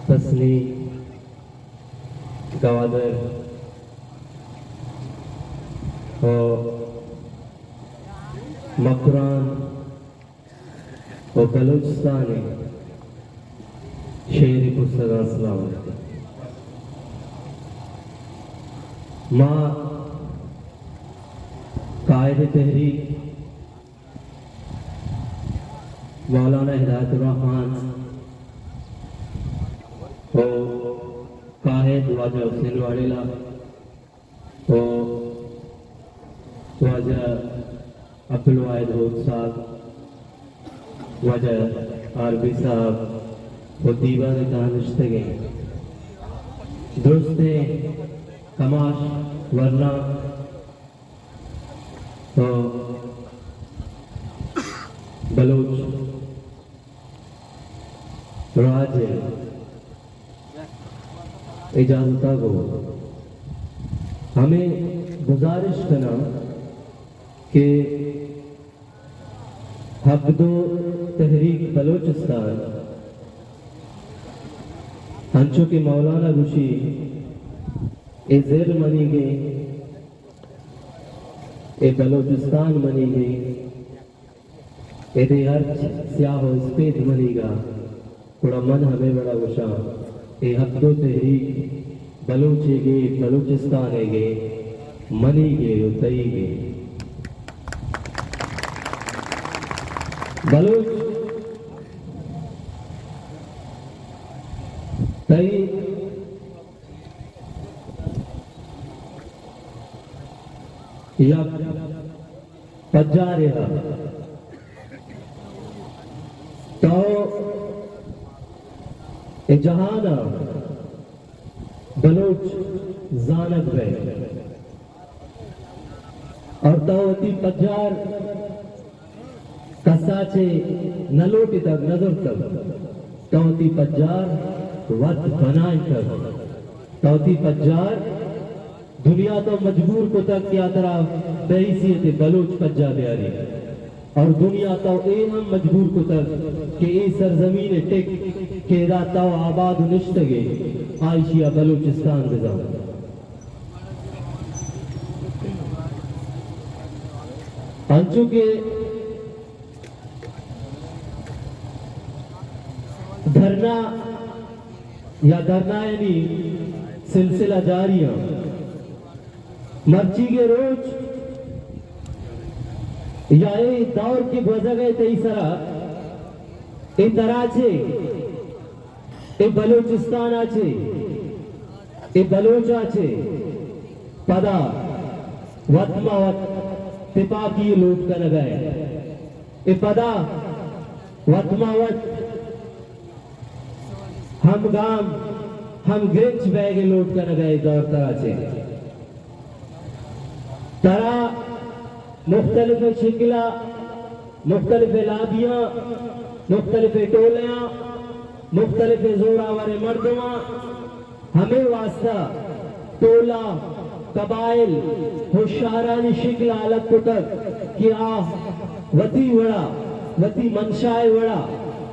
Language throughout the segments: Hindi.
तस्नी गवादर और मकरान और बलूचिस्तान शेरी पुस्तक सलाम माँ कायद तहरीक मौलाना हिदायतुर रहमान और कायद वाजा हुसैन वालेला और वाजा अब्दुल वाहिद होद साहब वाजा आरबी साहब और दीवान दानिश्तगे दुरुस्ते कमाश वरना तो बलूच राज इजाजता को हमें गुजारिश करना कि हब्दो तहरीक बलूचिस्तान हंचो के मौलाना गुशी ए जेर मनी गए ए बलूचिस्तान मनी गए ए हर स्याह स्पेद मनीगा थोड़ा मन हमें बड़ा गुशा ए हब्दो तहरीक बलूचे गे बलूचिस्तान गे मनी गे तई गे बलूच तई या पज्जा रहा तो जहाना बलूच जानत रहे और तवती पज्जार कसाचे नलोटी तक नजर तक तवती पज्जार वत बनाए तक तवती पज्जार दुनिया तो मजबूर को तक क्या तरह बेहसीत बलूच पज्जा ब्यारी और दुनिया तो हम मजबूर को तक के ए सरजमीन टेक के राता आबाद निश्तगे आयशिया बलूचिस्तान गजा अंचु के धरना या धरना यानी सिलसिला जारिया मर्ची के रोज या ए दौर की गुजर गए तेईसरा ए दराचे ए बलूचिस्तान आचे ए बलूच आचे पदा वतमावत तिपाकी लूट कर गए ए पदा वतमावत हम गाम हम ग्रिंच बैग लूट कर गए दौर तराचे तरा मुख्तलिफ शिकला मुख्तलिफ लाबियां मुख्तलिफ टोलियां मुख्तलिफ जोरावर मर्दवा हमें वास्ता टोला कबाइल होशारानी शिकला अलग कुतक कि आ वती वड़ा वती मनशाए वड़ा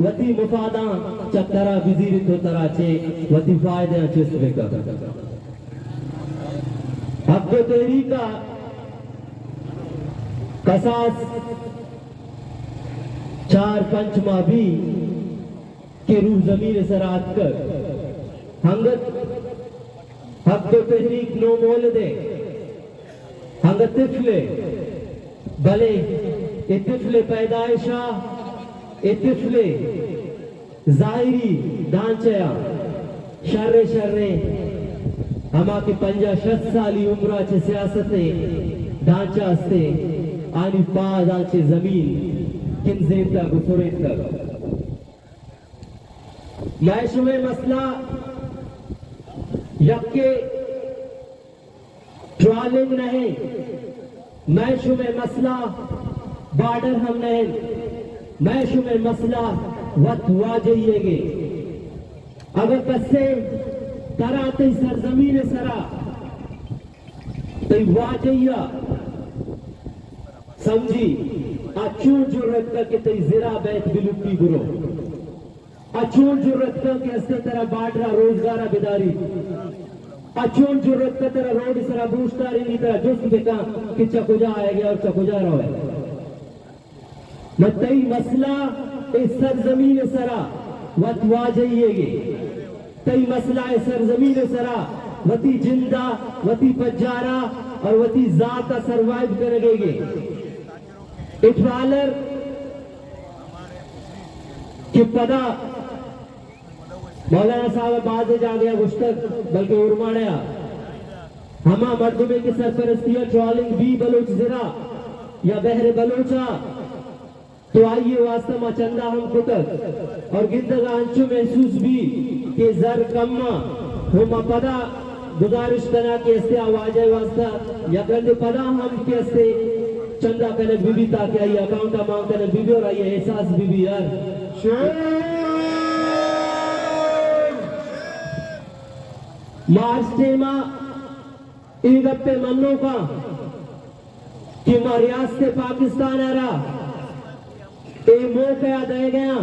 वती मुफादा चक्करा बिजीरी तो तराचे वती फायदे चिस्वे का अब तो तेरी का कसास 4-5 माह भी के रूह जमीन से रात कर हंगत हक तो तहरीक नो मोल दे हंगत तिफले भले ए तिफले पैदाइशा ए तिफले जाहिरी दांचया शर्रे शर्रे हमा के 50-60 साली उम्र चे सियासते ढांचा असते आणि पाज आचे जमीन किंजेता गुसुरेता याशुमे मसला यक्के ट्रॉलिंग नहीं मैशुमे मसला बॉर्डर हम नहीं मैशुमे मसला वत वाजइएगे अगर कसे तराते सरजमीन सरा तो वाजइया समझी अच्छू जुर्रत का कि तई जिरा बैत बिलुकी गुरो अचून जरूरत का के अस्ते तरह बाटरा रोजगार बेदारी अचून जरूरत का तरह रोड सरा बूस्टर इन तरह जुस्त बेका कि चकुजा आएगा और चकुजा रोए मतई मसला इस सरजमीन सरा वतवा जाइएगे तई मसला इस सरजमीन सरा वती जिंदा वती पजारा और वती जाता सरवाइव करेंगे इठवालर कि पदा मौलाना साहब बाद जा गया गुश्तक बल्कि उर्माड़या हमा मर्दुमे की सरपरस्तिया ट्रॉलिंग बी बलोच जिरा या बहरे बलोचा तो आइए वास्ता मा चंदा हम कुतक और गिद्दगा अंचु महसूस भी कि जर कम्मा हम पदा गुजारिश करा के अस्ते आवाज वास्ता या गंद पदा हम के अस्ते चंदा कने बीबी ताकि आई अकाउंट मांग कने बीबी और आई एहसास बीबी यार मार्चेमा ईगप्पे मन्नो का कि रियासत पाकिस्तान आ रहा ए मौका दे गया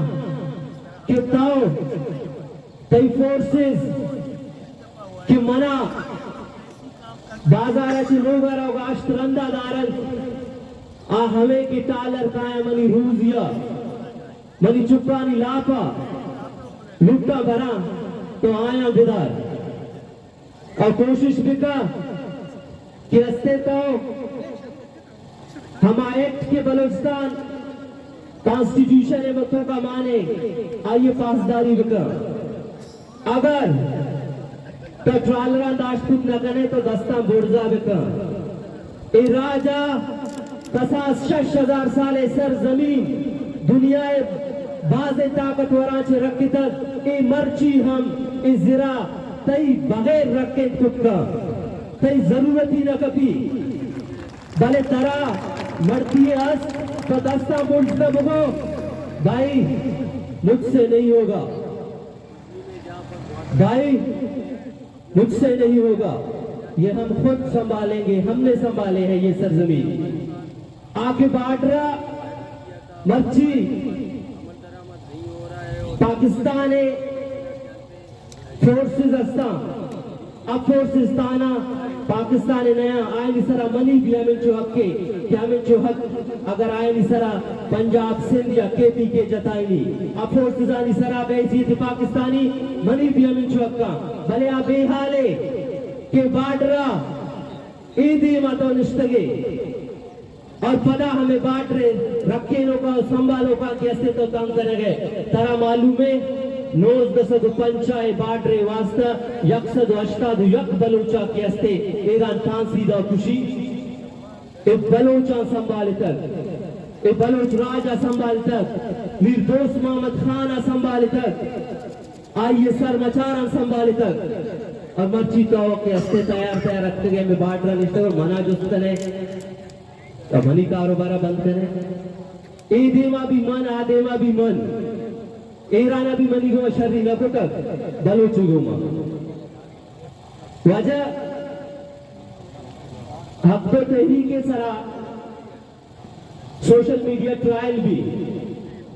कि ताओ तई फोर्सेस कि मना बाजाराची लोगर और आश्रंदा दारन आ हमें की टालर काया मनी रूजिया मनी चुप्पानी लापा लुट्टा भरा तो आया बिदार और कोशिश भी का कि अस्ते तो हमारे एक्ट के बलूचिस्तान कॉन्स्टिट्यूशन है मतों का माने आइए पासदारी का अगर तो ट्रालरा दाशपुत न करे तो दस्ता बोर्जा बिका ए राजा कसास 6000 साले सर जमीन दुनिया बाजे ताकतवरा चे रखी तक ए मर्ची हम ए जिरा तई बगैर रखे तुक्का तई जरूरत ही न कभी भले तरा मरती है अस तो दस्ता बोलता बगो भाई मुझसे नहीं होगा भाई मुझसे नहीं होगा ये हम खुद संभालेंगे हमने संभाले हैं ये सरजमीन आके बाटरा मर्ची पाकिस्तान है फोर्सेस अस्ता अब फोर्सेस ताना पाकिस्तान नया आए निसरा मनी भी हमें जो हक के हमें जो हक अगर आए निसरा पंजाब सिंध या केपी के जताईनी अब फोर्सेस आनी सरा बेची थी पाकिस्तानी मनी भी हमें जो हक का भले आप बेहाले के बाडरा ईदी मतों निश्तगे और पदा हमें बाट रहे रखे का संभालो का कैसे तो काम करेंगे तारा मालूम है नोज दसद पंचाए बाट रहे वास्ता यकसद अष्टाद यक बलोचा के अस्ते एरान फांसीदा खुशी ए बलोचा संभाल तक ए बलोच राजा संभाल तक मीर दोस्त मोहम्मद खाना संभाल तक आइए सर मचारा संभाल तक और मर्ची तो के अस्ते तैयार रखते गए में बाट रहा निश्चित और मना जुस्तन है तो मनी कारोबार बंद करें ए देमा भी मन आ देमा भी मन एराना भी मनी गो शर्री न पुटक बलोचू गोमा वजह हफ्ते तहरीके सरा सोशल मीडिया ट्रायल भी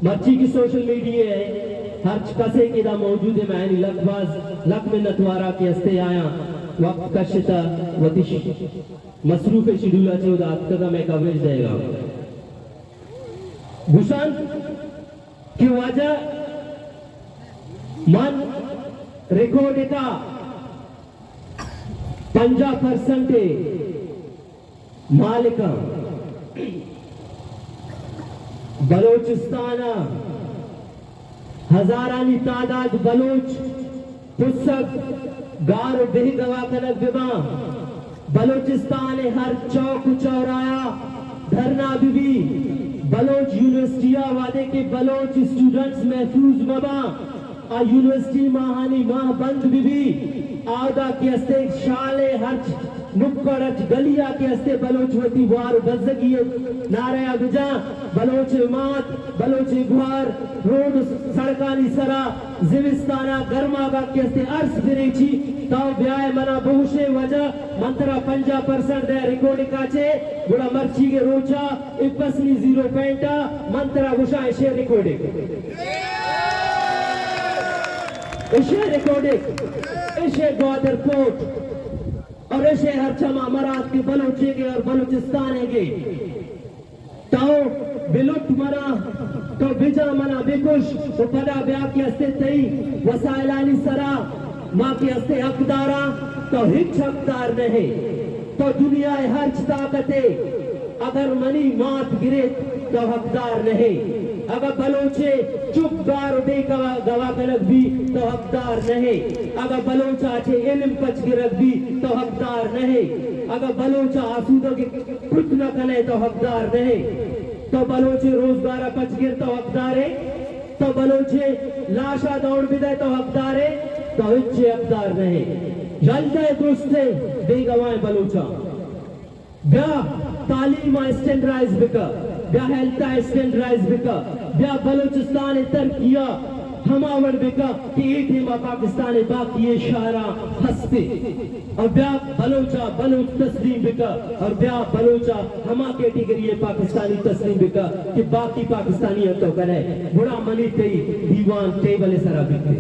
मर्ची की सोशल मीडिया है हर कसे के दा मौजूद है मैंने लगभग लक में नतवारा के हस्ते आया वक्त कशिता वतिश मसरूफ शेड्यूल আছে ওদা আজকে मैं कवरेज देगा भूषण की वजह मन रिकॉर्ड का 50% मालिका बलोचिस्तान हजारानी तादाद बलोच पुस्तक गार बेह गवा कनक विमा बलोचिस्तान हर चौक चौराया धरना भी बलोच यूनिवर्सिटिया वादे के बलोच स्टूडेंट्स महफूज मबा आ यूनिवर्सिटी माहानी माह बंद भी आदा के हस्ते शाले हर नुक्कड़ गलिया के हस्ते बलोच होती वार बजगी नाराया गुजा बलोच मात बलोच गुहार रोड सड़कानी सरा जिविस्ताना गर्मागा के हस्ते अर्स बिरेची ताव ब्याय मना बहुशे वजह मंत्रा 50% दे रिकॉर्डिंग काचे गुड़ा मर्ची के रोचा 21 0 पेंटा मंत्रा गुशा शे रिकॉर्डिंग इसे रिकॉर्डिंग इसे ग्वादर पोर्ट और इसे हर चमा मरात के बलोचे के और बलूचिस्तान के तो बिलुट मरा तो बिजा मना बिकुश तो पदा ब्या की हस्ते तई वसाइलानी सरा माँ की हस्ते हकदारा तो हिच हकदार नहीं तो दुनिया हर ताकते अगर मनी मात गिरे तो हकदार नहीं अगर बलोचे चुप गार दे गवा गलत भी तो हकदार नहीं अगर बलोचा छे इल्म पच गिरक भी तो हकदार नहीं अगर बलोचा आसूदो के कुछ न कने तो हकदार नहीं तो बलोचे रोजगार पच गिर तो हकदार है तो बलोचे लाशा दौड़ बिदे तो हकदार है तो इच्छे हकदार नहीं जलते दुरुस्ते बेगवाए बलोचा ब्या तालीम स्टैंडर्डाइज बिका ब्या हेल्थ स्टैंडर्डाइज बिका ब्या बलूचिस्तान तरकिया हमावर बिका कि एक हिमा पाकिस्तान बाकी ये शारा हस्ते और ब्या बलोचा बलूच तस्लीम बिका और ब्या बलोचा हमा कैटेगरी ये पाकिस्तानी तस्लीम बिका कि बाकी पाकिस्तानी तो करे बुरा मनी तेई दीवान टेबल सरा बिकते